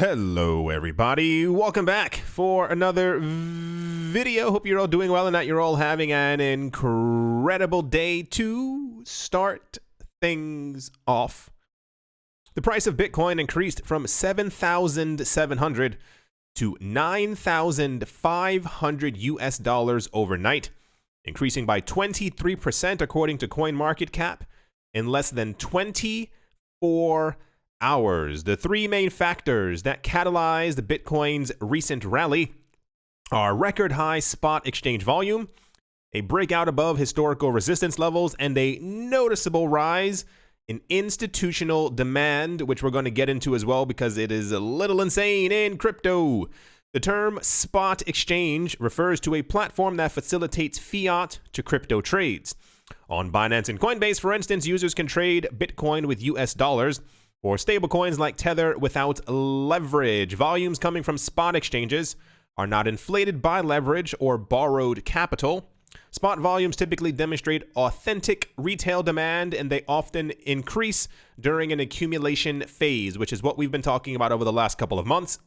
Hello everybody, welcome back for another video. Hope you're all doing well and that you're all having an incredible day. To start things off, the price of Bitcoin increased from 7,700 to 9,500 US dollars overnight, increasing by 23% according to CoinMarketCap in less than 24 hours. The three main factors that catalyzed Bitcoin's recent rally are record high spot exchange volume, a breakout above historical resistance levels, and a noticeable rise in institutional demand, which we're going to get into as well because it is a little insane in crypto. The term spot exchange refers to a platform that facilitates fiat to crypto trades. On Binance and Coinbase, for instance, users can trade Bitcoin with US dollars or stablecoins like Tether without leverage. Volumes coming from spot exchanges are not inflated by leverage or borrowed capital. Spot volumes typically demonstrate authentic retail demand, and they often increase during an accumulation phase, which is what we've been talking about over the last couple of months.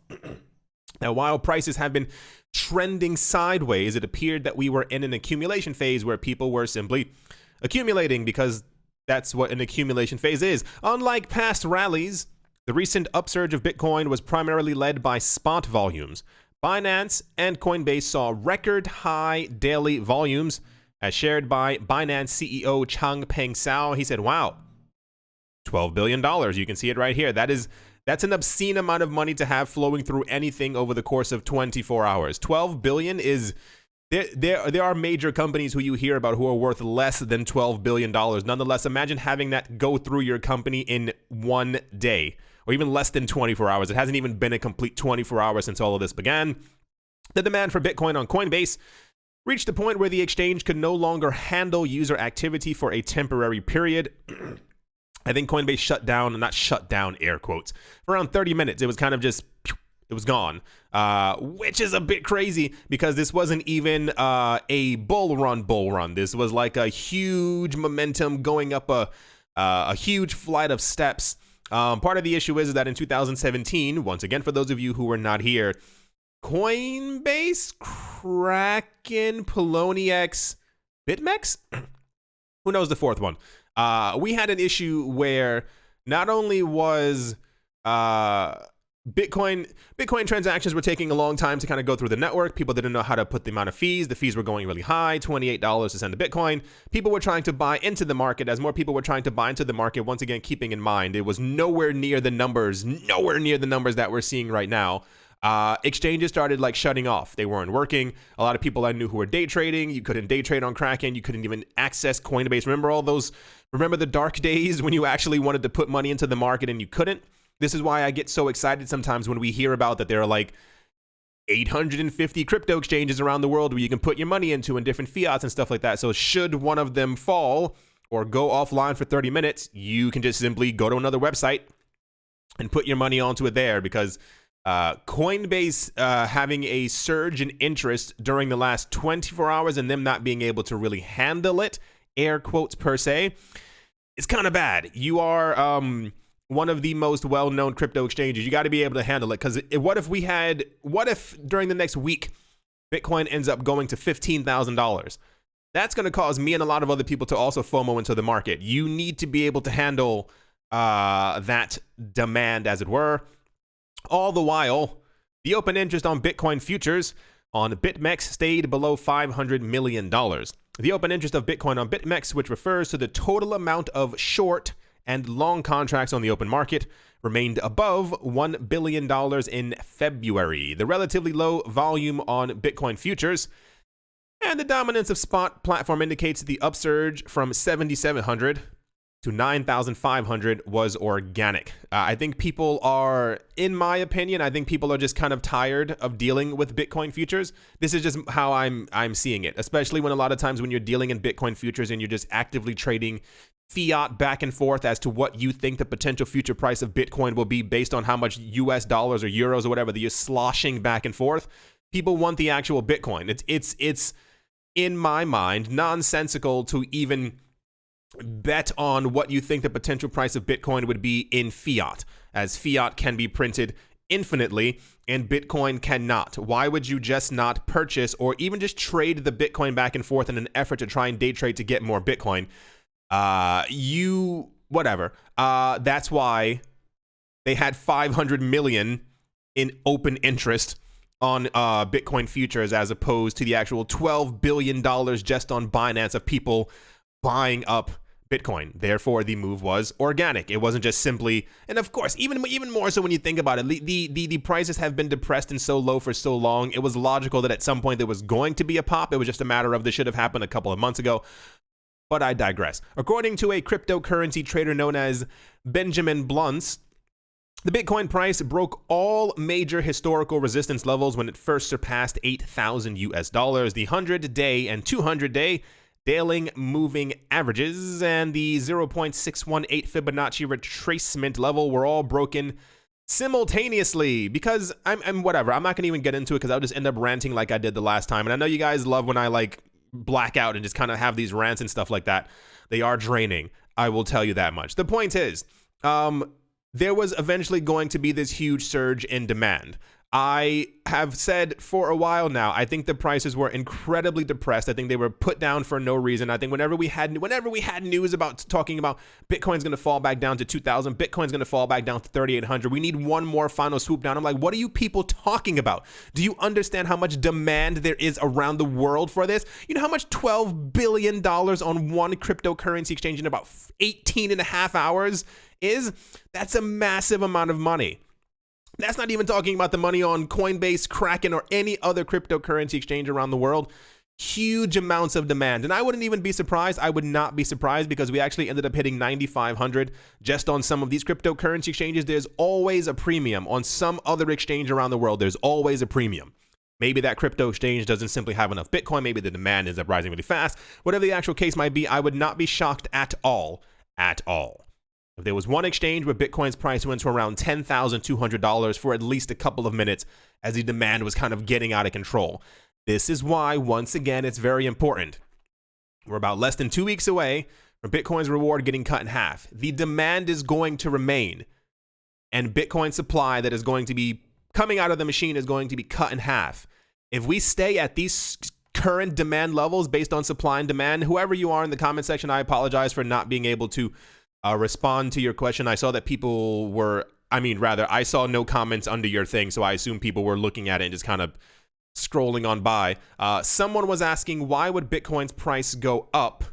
Now, while prices have been trending sideways, it appeared that we were in an accumulation phase where people were simply accumulating because that's what an accumulation phase is. Unlike past rallies, the recent upsurge of Bitcoin was primarily led by spot volumes. Binance and Coinbase saw record high daily volumes, as shared by Binance CEO Changpeng Zhao. He said, wow, $12 billion. You can see it right here. That's an obscene amount of money to have flowing through anything over the course of 24 hours. 12 billion is... There are major companies who you hear about who are worth less than $12 billion. Nonetheless, imagine having that go through your company in one day, or even less than 24 hours. It hasn't even been a complete 24 hours since all of this began. The demand for Bitcoin on Coinbase reached a point where the exchange could no longer handle user activity for a temporary period. I think Coinbase shut down, not shut down, air quotes, for around 30 minutes. It was kind of just... it was gone, which is a bit crazy because this wasn't even a bull run. This was like a huge momentum going up a huge flight of steps. Part of the issue is that in 2017, once again, for those of you who were not here, Coinbase, Kraken, Poloniex, BitMEX? Who knows the fourth one? We had an issue where not only was... Bitcoin transactions were taking a long time to kind of go through the network. People didn't know how to put the amount of fees. The fees were going really high, $28 to send a Bitcoin. People were trying to buy into the market. As more people were trying to buy into the market, once again, keeping in mind, it was nowhere near the numbers that we're seeing right now. Exchanges started like shutting off. They weren't working. A lot of people I knew who were day trading. You couldn't day trade on Kraken. You couldn't even access Coinbase. Remember the dark days when you actually wanted to put money into the market and you couldn't? This is why I get so excited sometimes when we hear about that there are like 850 crypto exchanges around the world where you can put your money into and different fiats and stuff like that. So should one of them fall or go offline for 30 minutes, you can just simply go to another website and put your money onto it there, because Coinbase having a surge in interest during the last 24 hours and them not being able to really handle it, air quotes per se, it's kind of bad. You are... one of the most well-known crypto exchanges. You got to be able to handle it, because what if during the next week Bitcoin ends up going to $15,000? That's going to cause me and a lot of other people to also FOMO into the market. You need to be able to handle that demand, as it were. All the while, the open interest on Bitcoin futures on BitMEX stayed below $500 million. The open interest of Bitcoin on BitMEX, which refers to the total amount of short and long contracts on the open market, remained above $1 billion in February. The relatively low volume on Bitcoin futures and the dominance of spot platform indicates the upsurge from 7,700 to 9,500 was organic. I think people are, in my opinion, just kind of tired of dealing with Bitcoin futures. This is just how I'm seeing it, especially when a lot of times when you're dealing in Bitcoin futures and you're just actively trading fiat back and forth as to what you think the potential future price of Bitcoin will be based on how much US dollars or euros or whatever that you're sloshing back and forth. People want the actual Bitcoin. It's in my mind nonsensical to even bet on what you think the potential price of Bitcoin would be in fiat, as fiat can be printed infinitely and Bitcoin cannot? Why would you just not purchase or even just trade the Bitcoin back and forth in an effort to try and day trade to get more Bitcoin? Whatever. That's why they had 500 million in open interest on Bitcoin futures as opposed to the actual $12 billion just on Binance of people buying up Bitcoin. Therefore, the move was organic. It wasn't just simply, and of course, even more so when you think about it, the prices have been depressed and so low for so long. It was logical that at some point there was going to be a pop. It was just a matter of this should have happened a couple of months ago. But I digress. According to a cryptocurrency trader known as Benjamin Bluntz, the Bitcoin price broke all major historical resistance levels when it first surpassed 8,000 US dollars. The 100-day and 200-day daily moving averages and the 0.618 Fibonacci retracement level were all broken simultaneously. Because I'm whatever. I'm not going to even get into it because I'll just end up ranting like I did the last time. And I know you guys love when I like black out and just kind of have these rants and stuff like that. They are draining. I will tell you that much. The point is, there was eventually going to be this huge surge in demand. I have said for a while now, I think the prices were incredibly depressed. I think they were put down for no reason. I think whenever we had news about talking about Bitcoin's going to fall back down to 2,000, Bitcoin's going to fall back down to 3,800, we need one more final swoop down. I'm like, what are you people talking about? Do you understand how much demand there is around the world for this? You know how much $12 billion on one cryptocurrency exchange in about 18 and a half hours is? That's a massive amount of money. That's not even talking about the money on Coinbase, Kraken, or any other cryptocurrency exchange around the world. Huge amounts of demand. And I wouldn't even be surprised. I would not be surprised because we actually ended up hitting 9,500 just on some of these cryptocurrency exchanges. There's always a premium on some other exchange around the world. There's always a premium. Maybe that crypto exchange doesn't simply have enough Bitcoin. Maybe the demand ends up rising really fast. Whatever the actual case might be, I would not be shocked at all. If there was one exchange where Bitcoin's price went to around $10,200 for at least a couple of minutes as the demand was kind of getting out of control. This is why, once again, it's very important. We're about less than 2 weeks away from Bitcoin's reward getting cut in half. The demand is going to remain, and Bitcoin supply that is going to be coming out of the machine is going to be cut in half. If we stay at these current demand levels based on supply and demand, whoever you are in the comment section, I apologize for not being able to respond to your question. I saw that people were, I saw no comments under your thing, so I assume people were looking at it and just kind of scrolling on by. Someone was asking, why would Bitcoin's price go up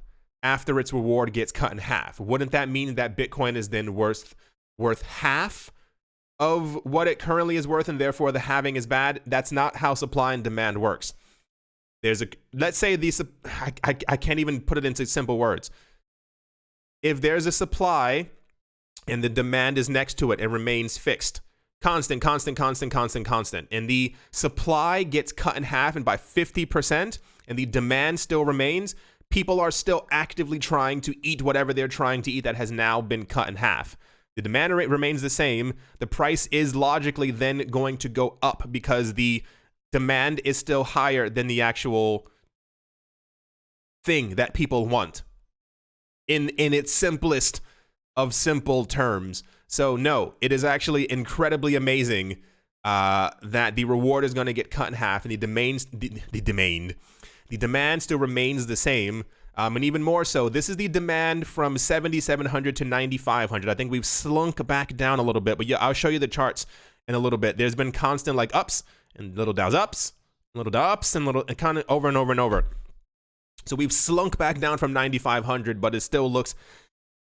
after its reward gets cut in half? Wouldn't that mean that Bitcoin is then worth half of what it currently is worth, and therefore the halving is bad? That's not how supply and demand works. Let's say I can't even put it into simple words. If there's a supply and the demand is next to it, it remains fixed. Constant, and the supply gets cut in half and by 50%, and the demand still remains, people are still actively trying to eat whatever they're trying to eat that has now been cut in half. The demand rate remains the same. The price is logically then going to go up because the demand is still higher than the actual thing that people want. In its simplest of simple terms. So no, it is actually incredibly amazing that the reward is going to get cut in half, and the demand still remains the same. And even more so, this is the demand from 7,700 to 9,500. I think we've slunk back down a little bit, but yeah, I'll show you the charts in a little bit. There's been constant like ups and little downs, and kind of over and over and over. So we've slunk back down from 9,500, but it still looks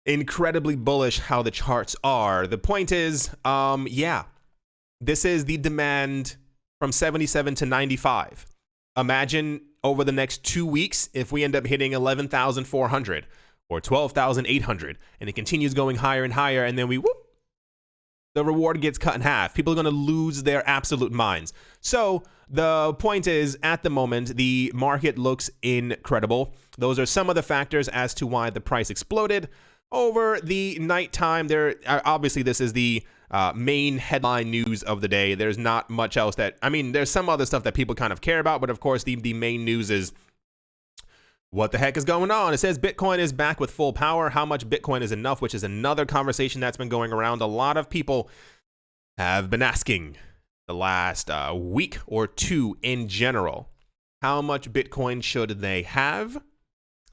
incredibly bullish how the charts are. The point is, this is the demand from 77 to 95. Imagine over the next 2 weeks if we end up hitting 11,400 or 12,800, and it continues going higher and higher, and then the reward gets cut in half. People are going to lose their absolute minds. So the point is, at the moment, the market looks incredible. Those are some of the factors as to why the price exploded over the nighttime. Obviously, this is the main headline news of the day. There's not much else there's some other stuff that people kind of care about, but of course, the main news is what the heck is going on? It says Bitcoin is back with full power. How much Bitcoin is enough, which is another conversation that's been going around. A lot of people have been asking the last week or two in general, how much Bitcoin should they have?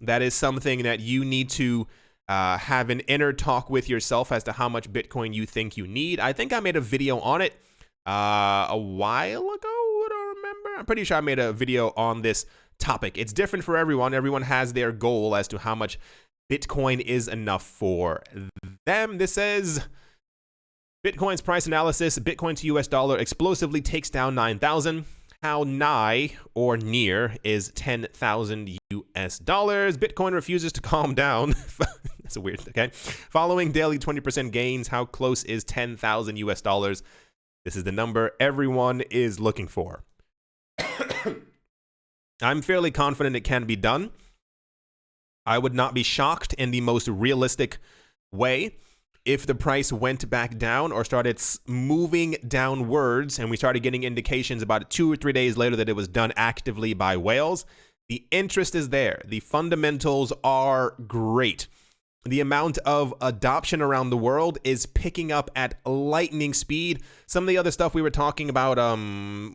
That is something that you need to have an inner talk with yourself as to how much Bitcoin you think you need. I think I made a video on it a while ago. I don't remember. I'm pretty sure I made a video on this topic. It's different for everyone. Everyone has their goal as to how much Bitcoin is enough for them. This says Bitcoin's price analysis. Bitcoin to US dollar explosively takes down 9,000. How nigh or near is 10,000 US dollars? Bitcoin refuses to calm down. That's weird, okay? Following daily 20% gains, how close is 10,000 US dollars? This is the number everyone is looking for. I'm fairly confident it can be done. I would not be shocked in the most realistic way if the price went back down or started moving downwards and we started getting indications about 2 or 3 days later that it was done actively by whales. The interest is there. The fundamentals are great. The amount of adoption around the world is picking up at lightning speed. Some of the other stuff we were talking about,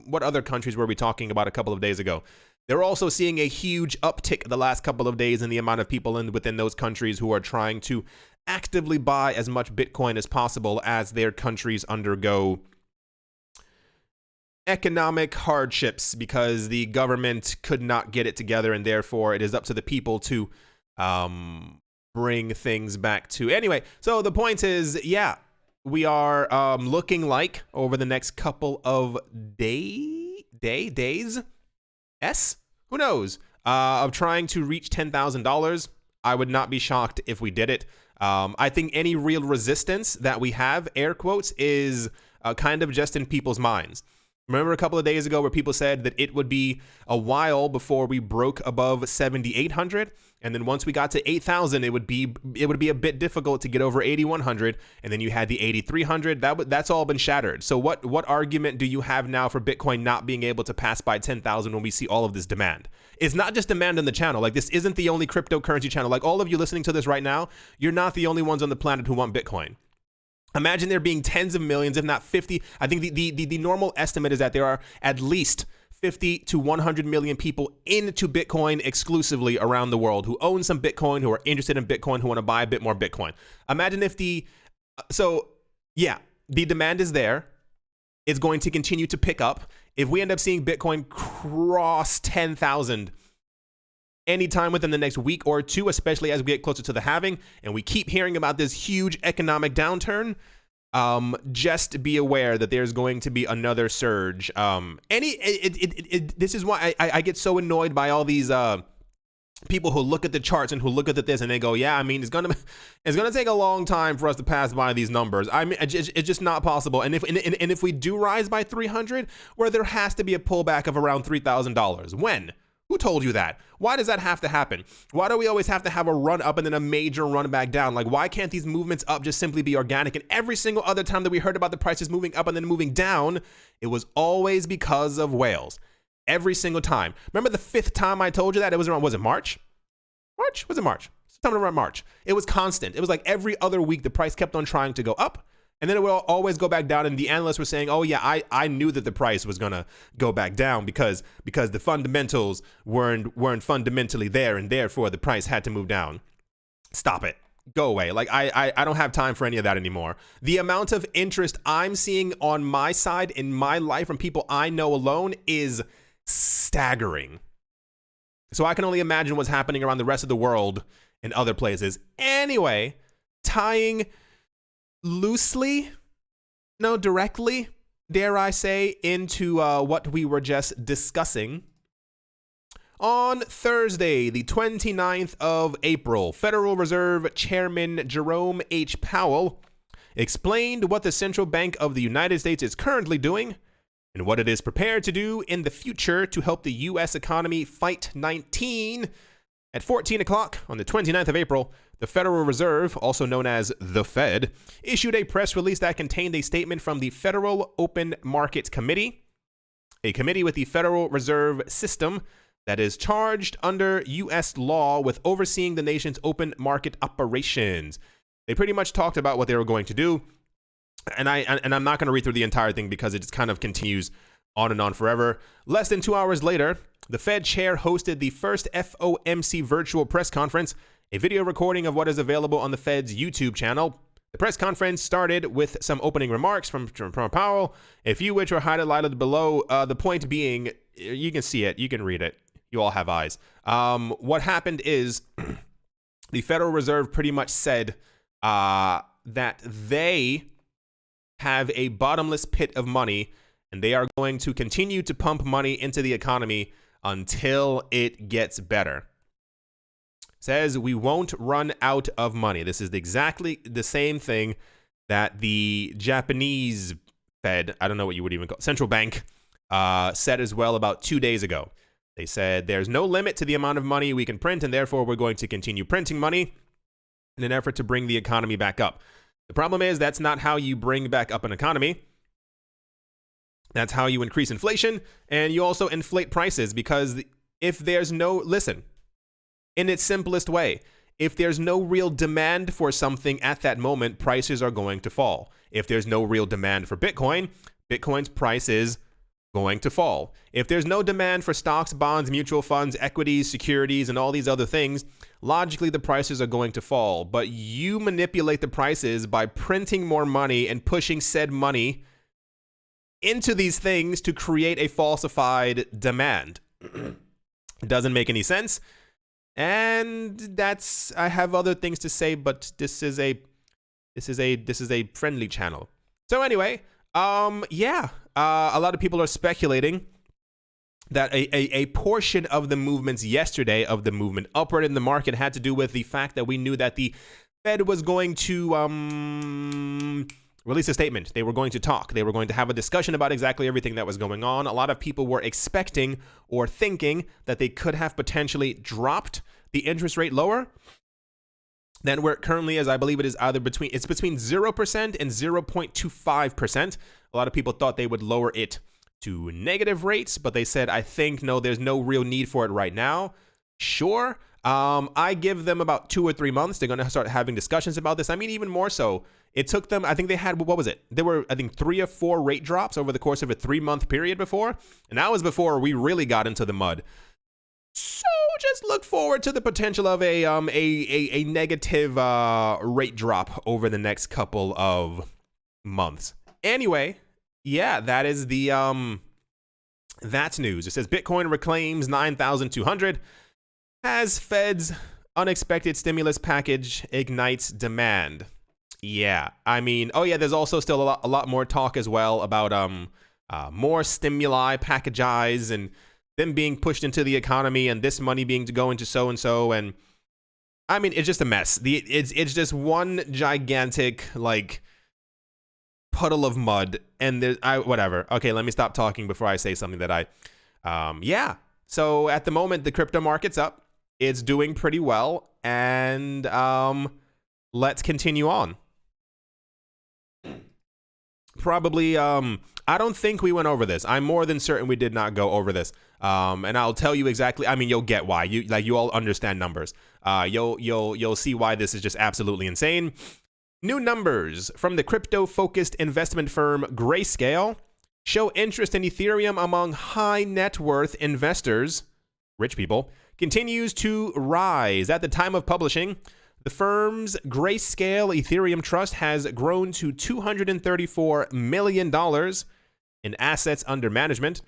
what other countries were we talking about a couple of days ago? They're also seeing a huge uptick the last couple of days in the amount of people within those countries who are trying to actively buy as much Bitcoin as possible as their countries undergo economic hardships because the government could not get it together, and therefore it is up to the people to bring things back to. Anyway, so the point is, yeah, we are looking like over the next couple of days, who knows, of trying to reach $10,000. I would not be shocked if we did it. I think any real resistance that we have, air quotes, is kind of just in people's minds. Remember a couple of days ago where people said that it would be a while before we broke above 7,800, and then once we got to 8,000, it would be a bit difficult to get over 8,100, and then you had the 8,300. That's all been shattered. So what argument do you have now for Bitcoin not being able to pass by 10,000 when we see all of this demand? It's not just demand on the channel. Like, this isn't the only cryptocurrency channel. Like, all of you listening to this right now, you're not the only ones on the planet who want Bitcoin. Imagine there being tens of millions, if not 50. I think the normal estimate is that there are at least 50 to 100 million people into Bitcoin exclusively around the world who own some Bitcoin, who are interested in Bitcoin, who want to buy a bit more Bitcoin. Imagine if the demand is there. It's going to continue to pick up. If we end up seeing Bitcoin cross 10,000 anytime within the next week or two, especially as we get closer to the halving, and we keep hearing about this huge economic downturn, just be aware that there's going to be another surge. This is why I get so annoyed by all these people who look at the charts and who look at this and they go, yeah, I mean, it's gonna take a long time for us to pass by these numbers. I mean, it's just not possible. And if we do rise by 300, where there has to be a pullback of around $3,000. When? Who told you that? Why does that have to happen? Why do we always have to have a run up and then a major run back down? Like, why can't these movements up just simply be organic? And every single other time that we heard about the prices moving up and then moving down, it was always because of whales. Every single time. Remember the 5th time I told you that? It was around, was it March? Was it March? Sometime around March. It was constant. It was like every other week the price kept on trying to go up, and then it will always go back down. And the analysts were saying, oh yeah, I knew that the price was gonna go back down because the fundamentals weren't fundamentally there, and therefore the price had to move down. Stop it. Go away. Like, I don't have time for any of that anymore. The amount of interest I'm seeing on my side in my life from people I know alone is staggering. So I can only imagine what's happening around the rest of the world and other places. Anyway, tying loosely, no, directly, dare I say, into what we were just discussing. On Thursday, the 29th of April, Federal Reserve Chairman Jerome H. Powell explained what the Central Bank of the United States is currently doing and what it is prepared to do in the future to help the U.S. economy fight 19. At 14 o'clock on the 29th of April, the Federal Reserve, also known as the Fed, issued a press release that contained a statement from the Federal Open Market Committee, a committee with the Federal Reserve System that is charged under U.S. law with overseeing the nation's open market operations. They pretty much talked about what they were going to do. And I'm not going to read through the entire thing because it just kind of continues on and on forever. Less than 2 hours later, the Fed chair hosted the first FOMC virtual press conference, a video recording of what is available on the Fed's YouTube channel. The press conference started with some opening remarks from Powell, a few which are highlighted below. The point being, you can see it, you can read it. You all have eyes. What happened is the Federal Reserve pretty much said that they have a bottomless pit of money, and they are going to continue to pump money into the economy until it gets better. Says we won't run out of money. This is exactly the same thing that the Japanese Fed, I don't know what you would even call it, central bank, said as well about 2 days ago. They said there's no limit to the amount of money we can print, and therefore we're going to continue printing money in an effort to bring the economy back up. The problem is that's not how you bring back up an economy. That's how you increase inflation, and you also inflate prices, because if there's no, listen, in its simplest way, if there's no real demand for something at that moment, prices are going to fall. If there's no real demand for Bitcoin, Bitcoin's price is going to fall. If there's no demand for stocks, bonds, mutual funds, equities, securities, and all these other things, logically the prices are going to fall. But you manipulate the prices by printing more money and pushing said money into these things to create a falsified demand. It doesn't make any sense. And that's, I have other things to say, but this is a friendly channel. So anyway, yeah, a lot of people are speculating that a portion of the movements yesterday, of the movement upward in the market, had to do with the fact that we knew that the Fed was going to release a statement. They were going to talk. They were going to have a discussion about exactly everything that was going on. A lot of people were expecting or thinking that they could have potentially dropped the interest rate lower than where it currently is. I believe it is either between 0% and 0.25%. A lot of people thought they would lower it to negative rates, but they said, I think, no, there's no real need for it right now. Sure. I give them about 2 or 3 months. They're going to start having discussions about this. I mean, even more so. It took them, I think they had, what was it? There were, I think, 3 or 4 rate drops over the course of a 3-month period before. And that was before we really got into the mud. So just look forward to the potential of a negative rate drop over the next couple of months. Anyway, yeah, that is the, that's news. It says Bitcoin reclaims 9,200 as Fed's unexpected stimulus package ignites demand. Yeah, I mean, oh yeah, there's also still a lot more talk as well about more stimuli packages and them being pushed into the economy and this money being to go into so and so, and I mean, it's just a mess. It's just one gigantic like puddle of mud, and there's whatever. Okay, let me stop talking before I say something that yeah. So at the moment, the crypto market's up. It's doing pretty well, and let's continue on. Probably, I don't think we went over this. I'm more than certain we did not go over this. And I'll tell you exactly. I mean, you'll get why. You all understand numbers. You'll see why this is just absolutely insane. New numbers from the crypto-focused investment firm Grayscale show interest in Ethereum among high net worth investors, rich people, continues to rise. At the time of publishing, the firm's Grayscale Ethereum Trust has grown to $234 million in assets under management.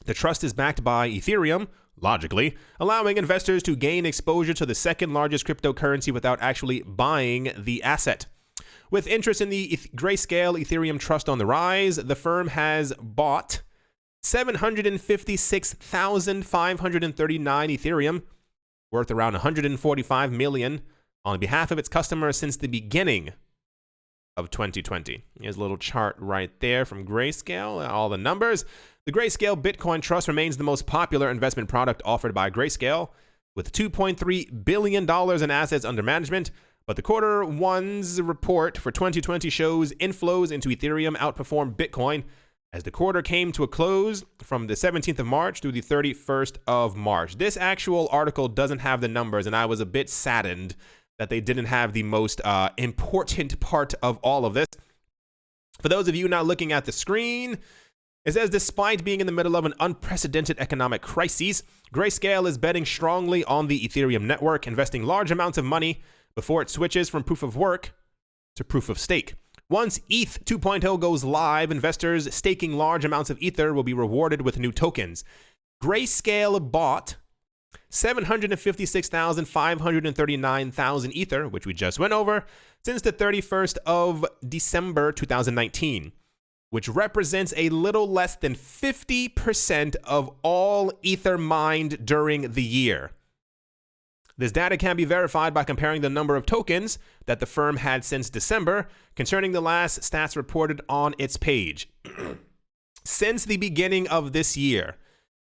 The trust is backed by Ethereum, logically, allowing investors to gain exposure to the second largest cryptocurrency without actually buying the asset. With interest in the Grayscale Ethereum Trust on the rise, the firm has bought 756,539 Ethereum, worth around $145 million, on behalf of its customers since the beginning of 2020. Here's a little chart right there from Grayscale, all the numbers. The Grayscale Bitcoin Trust remains the most popular investment product offered by Grayscale, with $2.3 billion in assets under management, but the quarter one's report for 2020 shows inflows into Ethereum outperformed Bitcoin as the quarter came to a close from the 17th of March through the 31st of March. This actual article doesn't have the numbers, and I was a bit saddened that they didn't have the most important part of all of this. For those of you not looking at the screen, it says, despite being in the middle of an unprecedented economic crisis, Grayscale is betting strongly on the Ethereum network, investing large amounts of money before it switches from proof of work to proof of stake. Once ETH 2.0 goes live, investors staking large amounts of Ether will be rewarded with new tokens. Grayscale bought 756,539,000 Ether, which we just went over, since the 31st of December 2019, which represents a little less than 50% of all Ether mined during the year. This data can be verified by comparing the number of tokens that the firm had since December, concerning the last stats reported on its page. Since the beginning of this year,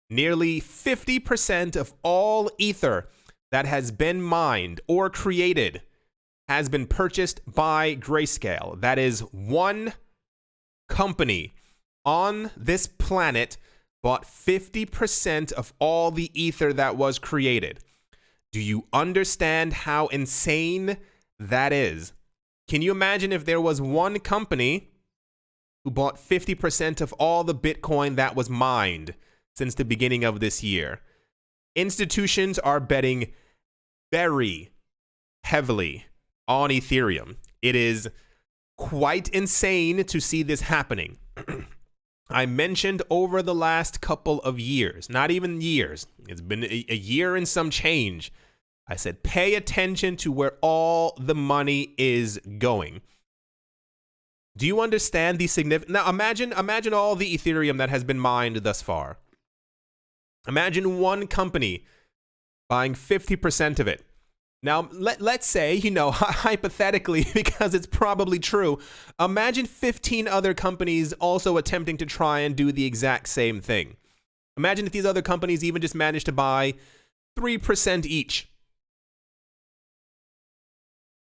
nearly 50% of all Ether that has been mined or created has been purchased by Grayscale. That is, one company on this planet bought 50% of all the Ether that was created. Do you understand how insane that is? Can you imagine if there was one company who bought 50% of all the Bitcoin that was mined since the beginning of this year? Institutions are betting very heavily on Ethereum. It is quite insane to see this happening. I mentioned over the last couple of years, not even years, it's been a year and some change. I said, pay attention to where all the money is going. Do you understand the significance? Now imagine all the Ethereum that has been mined thus far. Imagine one company buying 50% of it. Now, let's say, hypothetically, because it's probably true, imagine 15 other companies also attempting to try and do the exact same thing. Imagine if these other companies even just managed to buy 3% each.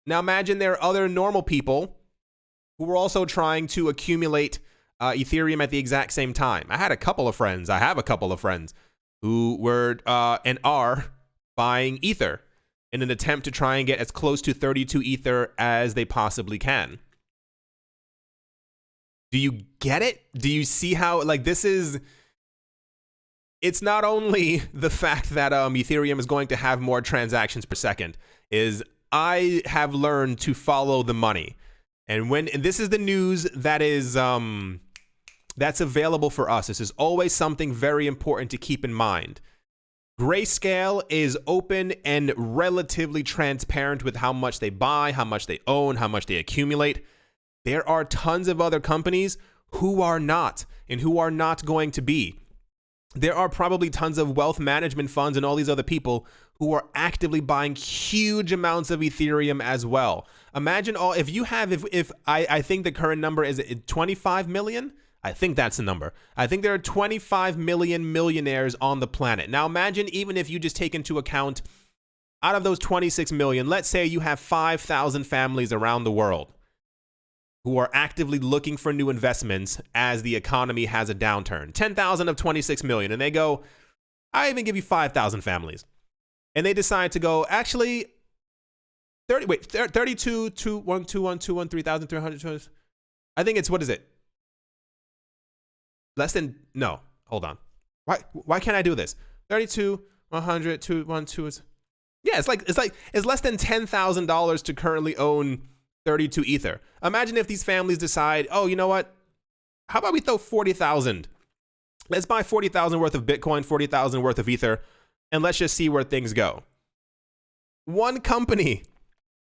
Now, imagine there are other normal people who were also trying to accumulate Ethereum at the exact same time. I have a couple of friends who were and are buying Ether in an attempt to try and get as close to 32 Ether as they possibly can. Do you get it? Do you see how, this is... It's not only the fact that Ethereum is going to have more transactions per second, is I have learned to follow the money. And this is the news that is... that's available for us. This is always something very important to keep in mind. Grayscale is open and relatively transparent with how much they buy, how much they own, how much they accumulate. There are tons of other companies who are not, and who are not going to be. There are probably tons of wealth management funds and all these other people who are actively buying huge amounts of Ethereum as well. Imagine I think the current number is 25 million. I think that's the number. I think there are 25 million millionaires on the planet. Now imagine even if you just take into account, out of those 26 million, let's say you have 5,000 families around the world who are actively looking for new investments as the economy has a downturn. 10,000 of 26 million. And they go, I even give you 5,000 families. And they decide to go, actually, 32, 2, 1, 2, 1, 2, 1, 3,300. I think it's, what is it? Hold on. Why can't I do this? 32, 100, 2, 1, 2 is... Yeah, it's less than $10,000 to currently own 32 Ether. Imagine if these families decide, oh, you know what? How about we throw 40,000? Let's buy 40,000 worth of Bitcoin, 40,000 worth of Ether, and let's just see where things go. One company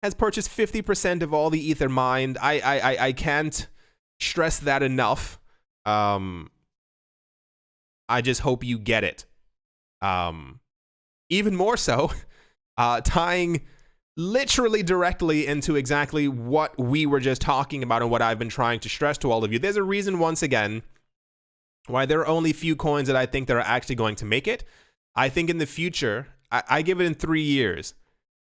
has purchased 50% of all the Ether mined. I can't stress that enough. I just hope you get it. Even more so, tying literally directly into exactly what we were just talking about and what I've been trying to stress to all of you. There's a reason, once again, why there are only few coins that I think that are actually going to make it. I think in the future, I give it in 3 years.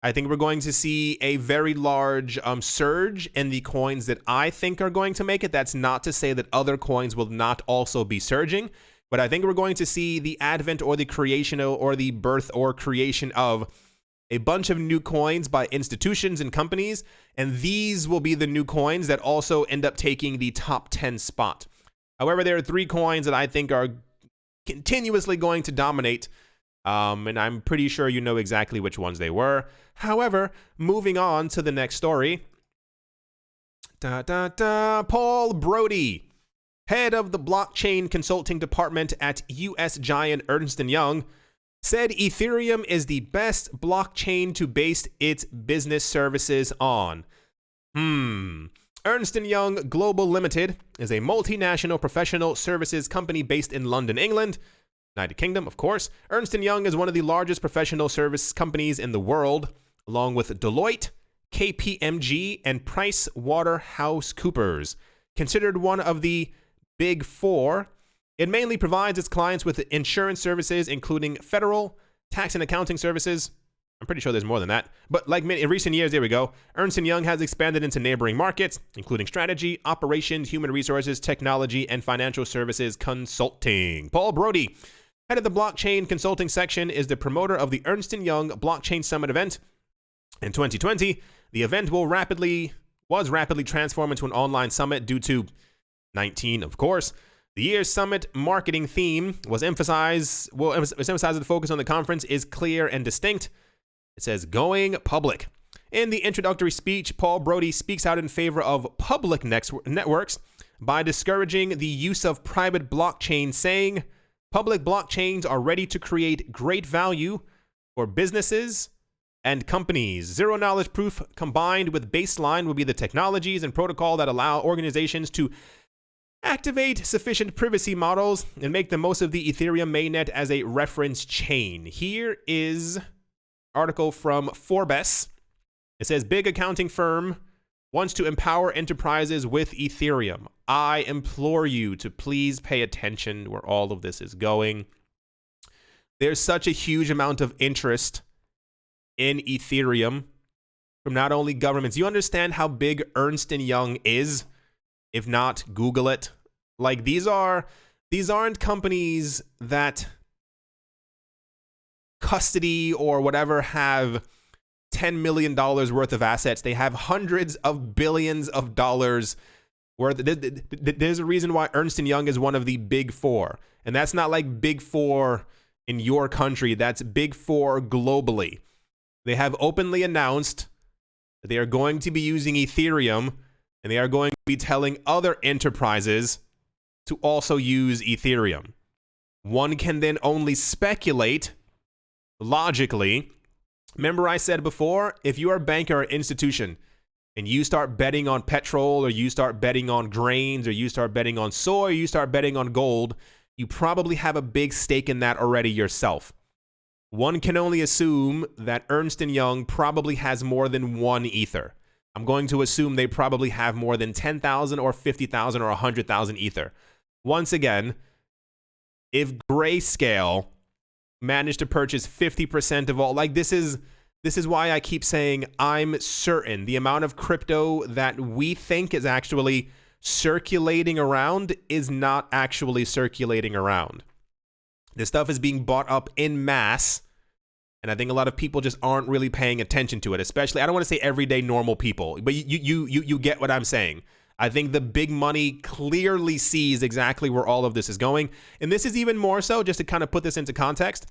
I think we're going to see a very large surge in the coins that I think are going to make it. That's not to say that other coins will not also be surging, but I think we're going to see the advent or the creation or the birth or creation of a bunch of new coins by institutions and companies, and these will be the new coins that also end up taking the top 10 spot. However, there are 3 coins that I think are continuously going to dominate, and I'm pretty sure you know exactly which ones they were. However, moving on to the next story. Paul Brody, head of the blockchain consulting department at US giant Ernst & Young, said Ethereum is the best blockchain to base its business services on. Ernst & Young Global Limited is a multinational professional services company based in London, England, United Kingdom, of course. Ernst & Young is one of the largest professional service companies in the world, along with Deloitte, KPMG, and PricewaterhouseCoopers. Considered one of the Big Four, it mainly provides its clients with insurance services, including federal, tax and accounting services. I'm pretty sure there's more than that. But like in recent years, there we go, Ernst & Young has expanded into neighboring markets, including strategy, operations, human resources, technology, and financial services consulting. Paul Brody, head of the blockchain consulting section, is the promoter of the Ernst & Young Blockchain Summit event. In 2020, the event was rapidly transformed into an online summit due to 19, of course. The year's summit marketing theme was emphasized that the focus on the conference is clear and distinct. It says, going public. In the introductory speech, Paul Brody speaks out in favor of public networks by discouraging the use of private blockchains, saying, public blockchains are ready to create great value for businesses and companies. Zero knowledge proof combined with baseline will be the technologies and protocol that allow organizations to activate sufficient privacy models and make the most of the Ethereum mainnet as a reference chain. Here is an article from Forbes. It says, big accounting firm wants to empower enterprises with Ethereum. I implore you to please pay attention where all of this is going. There's such a huge amount of interest in Ethereum from not only governments. You understand how big Ernst & Young is? If not, Google it. Like, these aren't companies that custody or whatever have $10 million worth of assets. They have hundreds of billions of dollars worth. There's a reason why Ernst & Young is one of the Big Four. And that's not like Big Four in your country. That's Big Four globally. They have openly announced that they are going to be using Ethereum, and they are going to be telling other enterprises to also use Ethereum. One can then only speculate logically. Remember I said before, if you are a bank or institution and you start betting on petrol, or you start betting on grains, or you start betting on soy, or you start betting on gold, you probably have a big stake in that already yourself. One can only assume that Ernst & Young probably has more than one Ether. I'm going to assume they probably have more than 10,000 or 50,000 or 100,000 Ether. Once again, if Grayscale managed to purchase 50% of all, like, this is why I keep saying I'm certain the amount of crypto that we think is actually circulating around is not actually circulating around. This stuff is being bought up in mass, and I think a lot of people just aren't really paying attention to it, especially, I don't want to say everyday normal people, but you get what I'm saying. I think the big money clearly sees exactly where all of this is going. And this is even more so, just to kind of put this into context,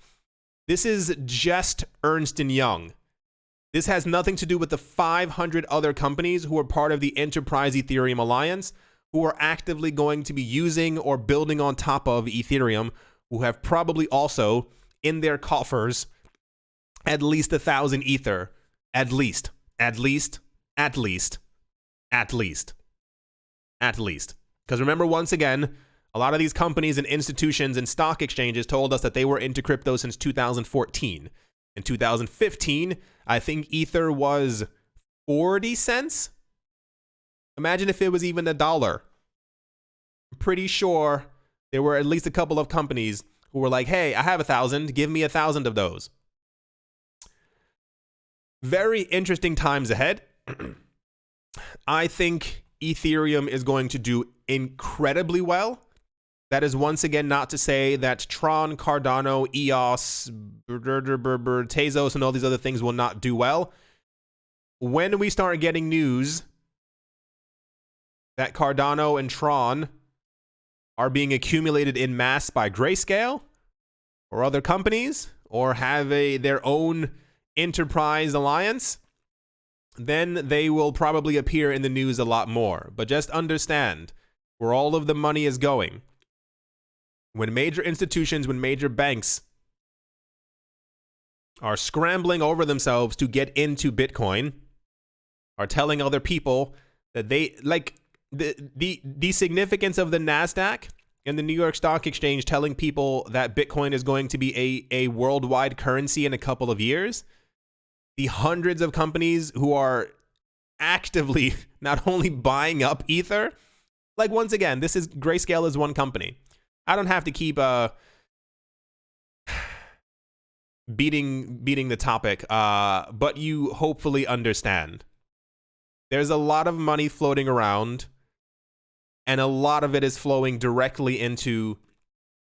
this is just Ernst & Young. This has nothing to do with the 500 other companies who are part of the Enterprise Ethereum Alliance, who are actively going to be using or building on top of Ethereum, who have probably also in their coffers at least 1,000 Ether. At least. Because remember, once again, a lot of these companies and institutions and stock exchanges told us that they were into crypto since 2014. In 2015, I think Ether was 40 cents. Imagine if it was even $1. I'm pretty sure there were at least a couple of companies who were like, hey, I have 1,000, give me 1,000 of those. Very interesting times ahead. I think Ethereum is going to do incredibly well. That is once again not to say that Tron, Cardano, Eos, Tezos, and all these other things will not do well. When we start getting news that Cardano and Tron are being accumulated in mass by Grayscale or other companies, or have their own enterprise alliance, then they will probably appear in the news a lot more. But just understand where all of the money is going. When major institutions, when major banks are scrambling over themselves to get into Bitcoin, are telling other people that they, like, the significance of the NASDAQ and the New York Stock Exchange telling people that Bitcoin is going to be a worldwide currency in a couple of years, the hundreds of companies who are actively not only buying up Ether, like, once again, this is Grayscale is one company. I don't have to keep beating the topic, but you hopefully understand. There's a lot of money floating around, and a lot of it is flowing directly into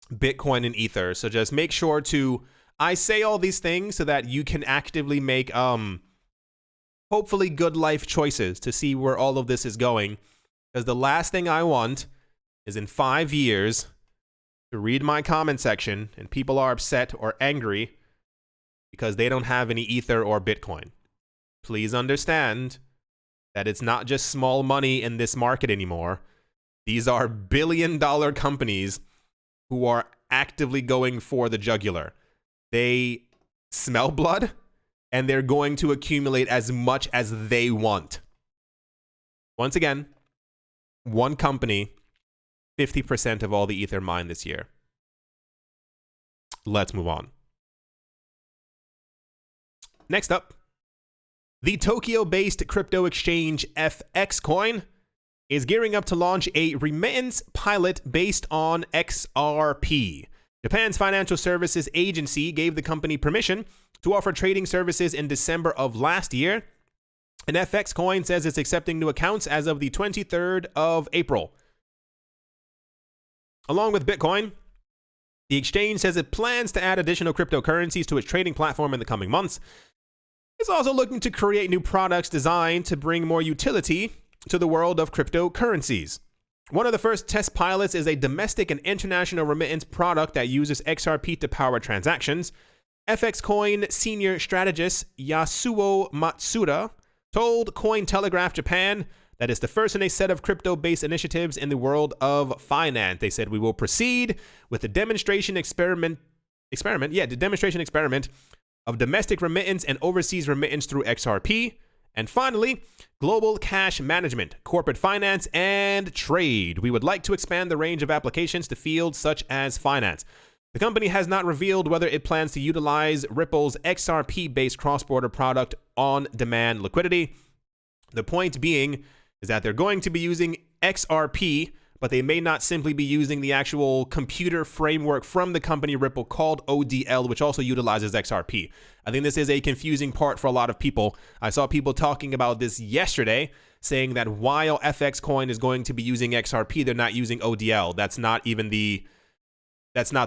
Bitcoin and Ether. So just make sure to, I say all these things so that you can actively make hopefully good life choices to see where all of this is going. Because the last thing I want is in 5 years to read my comment section and people are upset or angry because they don't have any Ether or Bitcoin. Please understand that it's not just small money in this market anymore. These are billion-dollar companies who are actively going for the jugular. They smell blood, and they're going to accumulate as much as they want. Once again, one company, 50% of all the Ether mined this year. Let's move on. Next up, the Tokyo-based crypto exchange FX Coin is gearing up to launch a remittance pilot based on XRP. Japan's financial services agency gave the company permission to offer trading services in December of last year, and FX Coin says it's accepting new accounts as of the 23rd of April. Along with Bitcoin, the exchange says it plans to add additional cryptocurrencies to its trading platform in the coming months. It's also looking to create new products designed to bring more utility to the world of cryptocurrencies. One of the first test pilots is a domestic and international remittance product that uses XRP to power transactions. FX Coin senior strategist Yasuo Matsuda told Cointelegraph Japan that it's the first in a set of crypto-based initiatives in the world of finance. They said we will proceed with the demonstration experiment of domestic remittance and overseas remittance through XRP. And finally, global cash management, corporate finance, and trade. We would like to expand the range of applications to fields such as finance. The company has not revealed whether it plans to utilize Ripple's XRP-based cross-border product on-demand liquidity. The point being is that they're going to be using XRP, but they may not simply be using the actual computer framework from the company Ripple called ODL, which also utilizes XRP. I think this is a confusing part for a lot of people. I saw people talking about this yesterday, saying that while FX Coin is going to be using XRP, they're not using ODL. That's not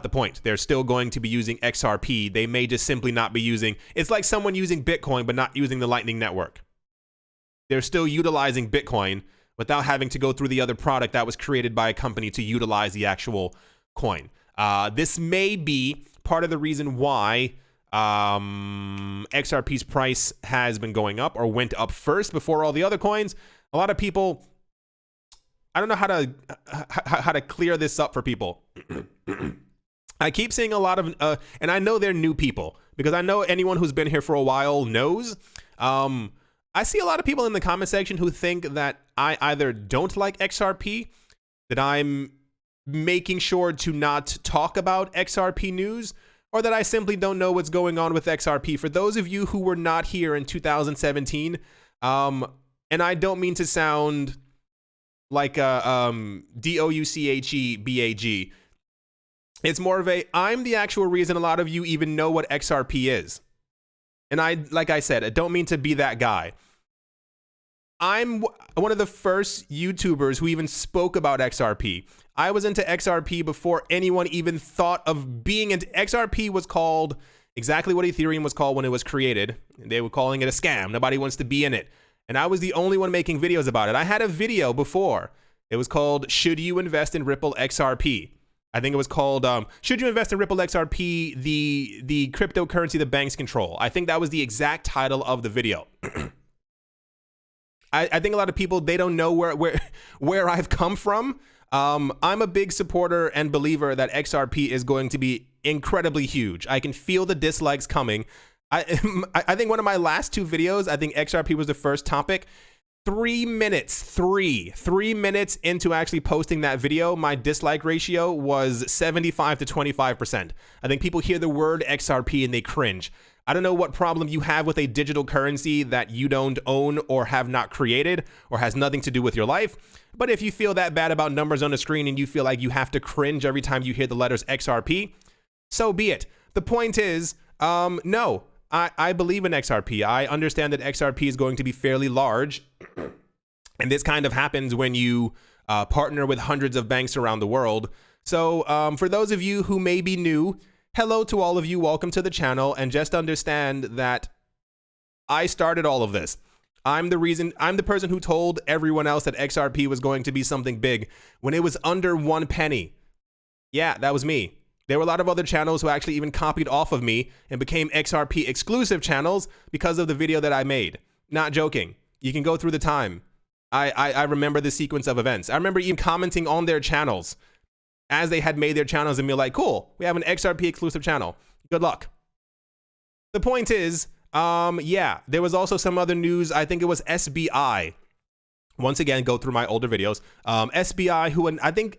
the point. They're still going to be using XRP. They may just simply not be using, it's like someone using Bitcoin but not using the Lightning Network. They're still utilizing Bitcoin without having to go through the other product that was created by a company to utilize the actual coin. This may be part of the reason why XRP's price has been going up, or went up first before all the other coins. A lot of people, I don't know how to clear this up for people. I keep seeing a lot of, and I know they're new people, because I know anyone who's been here for a while knows. I see a lot of people in the comment section who think that I either don't like XRP, that I'm making sure to not talk about XRP news, or that I simply don't know what's going on with XRP. For those of you who were not here in 2017, and I don't mean to sound like a DOUCHEBAG, it's more of I'm the actual reason a lot of you even know what XRP is. And like I said, I don't mean to be that guy. I'm one of the first YouTubers who even spoke about XRP. I was into XRP before anyone even thought of being into XRP. Was called exactly what Ethereum was called when it was created. They were calling it a scam. Nobody wants to be in it. And I was the only one making videos about it. I had a video before. It was called, Should You Invest in Ripple XRP? I think it was called, Should You Invest in Ripple XRP, the cryptocurrency the banks control? I think that was the exact title of the video. I think a lot of people, they don't know where I've come from. I'm a big supporter and believer that XRP is going to be incredibly huge. I can feel the dislikes coming. I think one of my last two videos, I think XRP was the first topic. 3 minutes, three minutes into actually posting that video, my dislike ratio was 75 to 25%. I think people hear the word XRP and they cringe. I don't know what problem you have with a digital currency that you don't own or have not created or has nothing to do with your life. But if you feel that bad about numbers on the screen and you feel like you have to cringe every time you hear the letters XRP, so be it. The point is, no, I believe in XRP. I understand that XRP is going to be fairly large. And this kind of happens when you partner with hundreds of banks around the world. So for those of you who may be new, hello to all of you. Welcome to the channel. And just understand that I started all of this. I'm the person who told everyone else that XRP was going to be something big when it was under 1 penny. Yeah, that was me. There were a lot of other channels who actually even copied off of me and became XRP exclusive channels because of the video that I made. Not joking. You can go through the time. I remember the sequence of events. I remember even commenting on their channels as they had made their channels and be like, cool, we have an XRP exclusive channel. Good luck. The point is, yeah, there was also some other news. I think it was SBI. Once again, go through my older videos. SBI, who I think,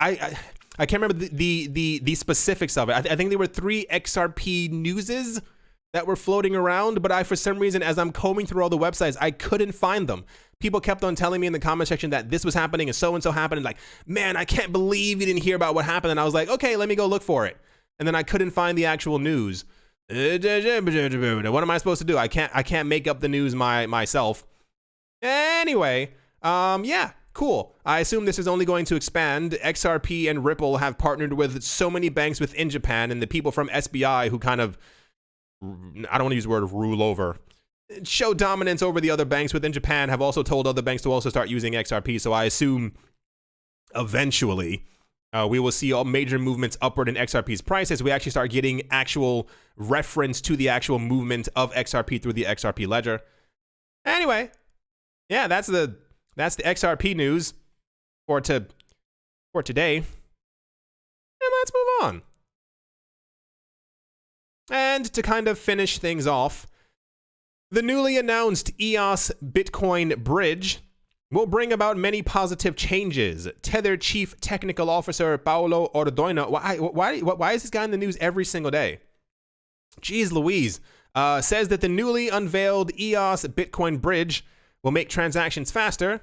I can't remember the specifics of it. I think there were 3 XRP newses that were floating around, but for some reason, as I'm combing through all the websites, I couldn't find them. People kept on telling me in the comment section that this was happening and so happened. Like, man, I can't believe you didn't hear about what happened. And I was like, okay, let me go look for it. And then I couldn't find the actual news. What am I supposed to do? I can't make up the news myself. Anyway, yeah, cool. I assume this is only going to expand. XRP and Ripple have partnered with so many banks within Japan, and the people from SBI who kind of, I don't want to use the word rule over, show dominance over the other banks within Japan, have also told other banks to also start using XRP. So I assume eventually we will see all major movements upward in XRP's price as we actually start getting actual reference to the actual movement of XRP through the XRP ledger. Anyway, yeah, that's the XRP news for today. And let's move on. And to kind of finish things off, the newly announced Eos Bitcoin Bridge will bring about many positive changes. Tether Chief Technical Officer Paolo Ordoino, why is this guy in the news every single day? Jeez Louise, says that the newly unveiled Eos Bitcoin Bridge will make transactions faster,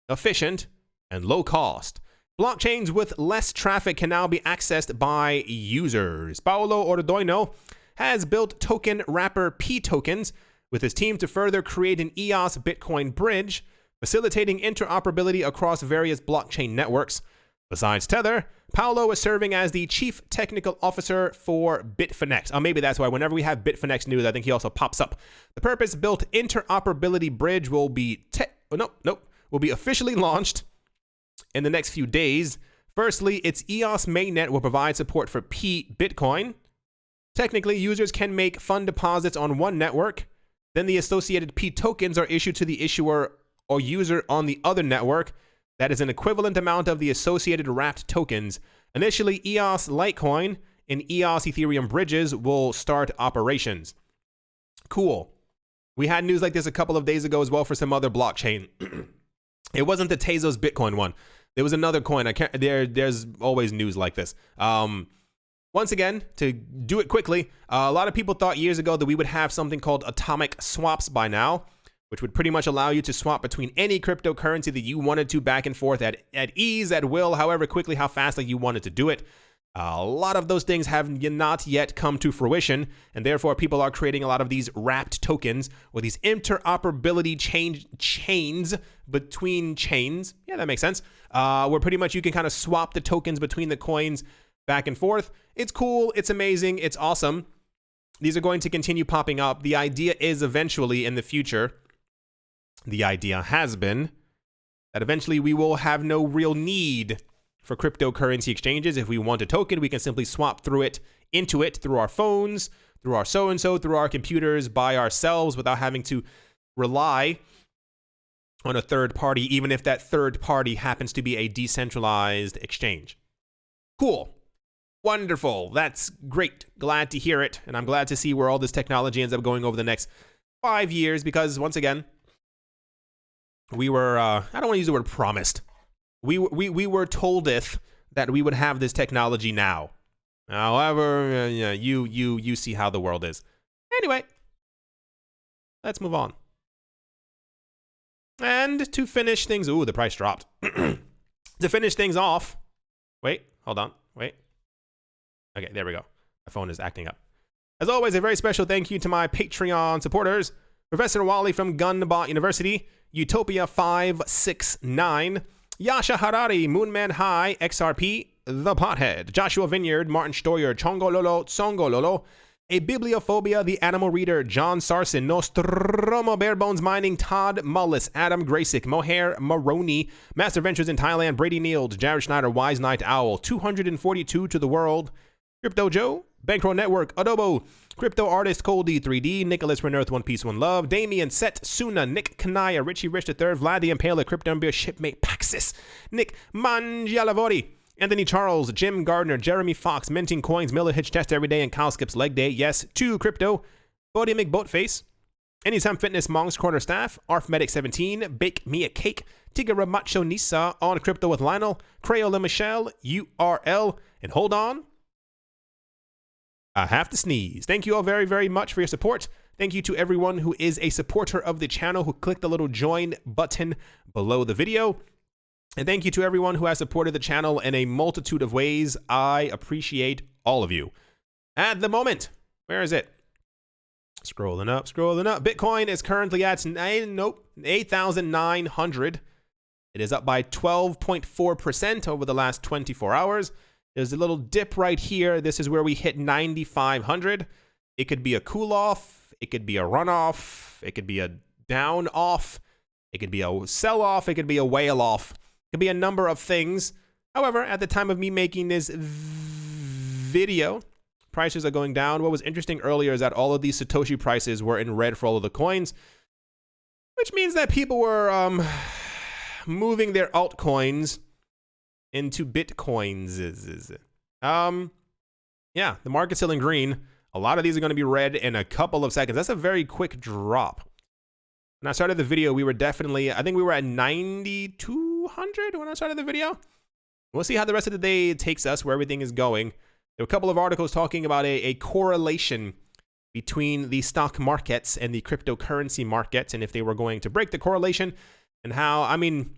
efficient, and low cost. Blockchains with less traffic can now be accessed by users. Paolo Ordoino has built token wrapper P tokens with his team to further create an Eos Bitcoin Bridge, facilitating interoperability across various blockchain networks. Besides Tether, Paolo is serving as the Chief Technical Officer for Bitfinex. Oh, maybe that's why whenever we have Bitfinex news, I think he also pops up. The purpose-built interoperability bridge will be will be officially launched in the next few days. Firstly, its Eos mainnet will provide support for P Bitcoin. Technically, users can make fund deposits on one network. Then the associated P tokens are issued to the issuer or user on the other network. That is an equivalent amount of the associated wrapped tokens. Initially, EOS Litecoin and EOS Ethereum bridges will start operations. Cool. We had news like this a couple of days ago as well for some other blockchain. It wasn't the Tezos Bitcoin one. There was another coin. There's always news like this. Once again, to do it quickly, a lot of people thought years ago that we would have something called atomic swaps by now, which would pretty much allow you to swap between any cryptocurrency that you wanted to back and forth at ease, at will, however quickly, how fast you wanted to do it. A lot of those things have not yet come to fruition, and therefore people are creating a lot of these wrapped tokens or these interoperability chains between chains. Yeah, that makes sense. Where pretty much you can kind of swap the tokens between the coins back and forth. It's cool. It's amazing. It's awesome. These are going to continue popping up. The idea is eventually in the future, the idea has been that eventually we will have no real need for cryptocurrency exchanges. If we want a token, we can simply swap into it through our phones, through our so-and-so, through our computers by ourselves without having to rely on a third party, even if that third party happens to be a decentralized exchange. Cool. Wonderful. That's great. Glad to hear it. And I'm glad to see where all this technology ends up going over the next 5 years, because once again, we were, I don't want to use the word promised. We were toldeth that we would have this technology now. However, you see how the world is. Anyway, let's move on. And to finish things, ooh, the price dropped. To finish things off, wait, hold on, wait. Okay, there we go. My phone is acting up. As always, a very special thank you to my Patreon supporters: Professor Wally from Gunbot University, Utopia569, Yasha Harari, Moonman High, XRP, The Pothead, Joshua Vineyard, Martin Stoyer, Chongololo, Tsongololo, A Bibliophobia, The Animal Reader, John Sarson, Nostromo, Barebones Mining, Todd Mullis, Adam Graysick, Mohair Maroney, Master Ventures in Thailand, Brady Nield, Jared Schneider, Wise Night Owl, 242 to the world, Crypto Joe, Bankroll Network, Adobo, Crypto Artist, Coldy 3D, Nicholas Renerth, One Piece, One Love, Damien, Set, Suna, Nick Kanaya, Richie Rich III, Vlad the Impaler, Crypto Beer, Shipmate, Paxis, Nick Mangialavori, Anthony Charles, Jim Gardner, Jeremy Fox, Minting Coins, Miller Hitch Test Every Day, and Kyle Skips Leg Day, yes, to Crypto, Bodie McBoatface, Anytime Fitness, Monk's Corner Staff, Arfmedic17, Bake Me a Cake, Tigara Macho Nisa, On Crypto with Lionel, Crayola Michelle, URL, and hold on, I have to sneeze. Thank you all very, very much for your support. Thank you to everyone who is a supporter of the channel, who clicked the little join button below the video. And thank you to everyone who has supported the channel in a multitude of ways. I appreciate all of you. At the moment, where is it? Scrolling up, scrolling up. Bitcoin is currently at 8,900. It is up by 12.4% over the last 24 hours. There's a little dip right here. This is where we hit 9,500. It could be a cool off. It could be a run off. It could be a down off. It could be a sell off. It could be a whale off. It could be a number of things. However, at the time of me making this video, prices are going down. What was interesting earlier is that all of these Satoshi prices were in red for all of the coins, which means that people were moving their altcoins into bitcoins. Yeah, the market's still in green. A lot of these are going to be red in a couple of seconds. That's a very quick drop. When I started the video, we were definitely, I think we were at 9,200 when I started the video. We'll see how the rest of the day takes us, where everything is going. There were a couple of articles talking about a correlation between the stock markets and the cryptocurrency markets, and if they were going to break the correlation, and how, I mean,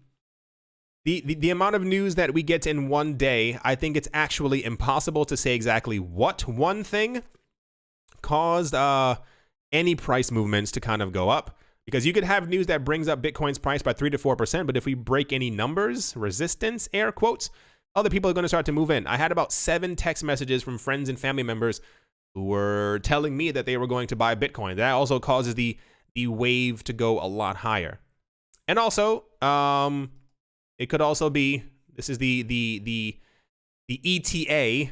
the amount of news that we get in one day, I think it's actually impossible to say exactly what one thing caused any price movements to kind of go up. Because you could have news that brings up Bitcoin's price by 3 to 4%, but if we break any numbers, resistance, air quotes, other people are going to start to move in. I had about 7 text messages from friends and family members who were telling me that they were going to buy Bitcoin. That also causes the wave to go a lot higher. And also, it could also be, this is the ETA.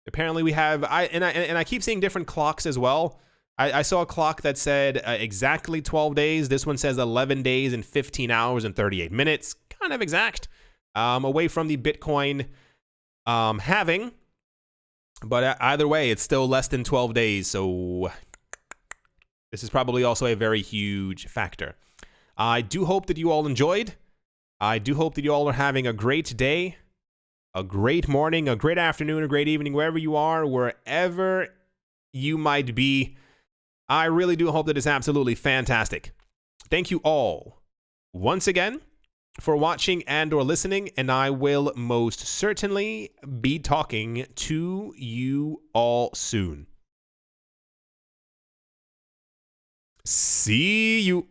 Apparently we have, I keep seeing different clocks as well. I saw a clock that said exactly 12 days. This one says 11 days and 15 hours and 38 minutes. Kind of exact. Away from the Bitcoin halving. But either way, it's still less than 12 days. So this is probably also a very huge factor. I do hope that you all enjoyed. I do hope that you all are having a great day, a great morning, a great afternoon, a great evening, wherever you are, wherever you might be. I really do hope that it's absolutely fantastic. Thank you all once again for watching and or listening, and I will most certainly be talking to you all soon. See you.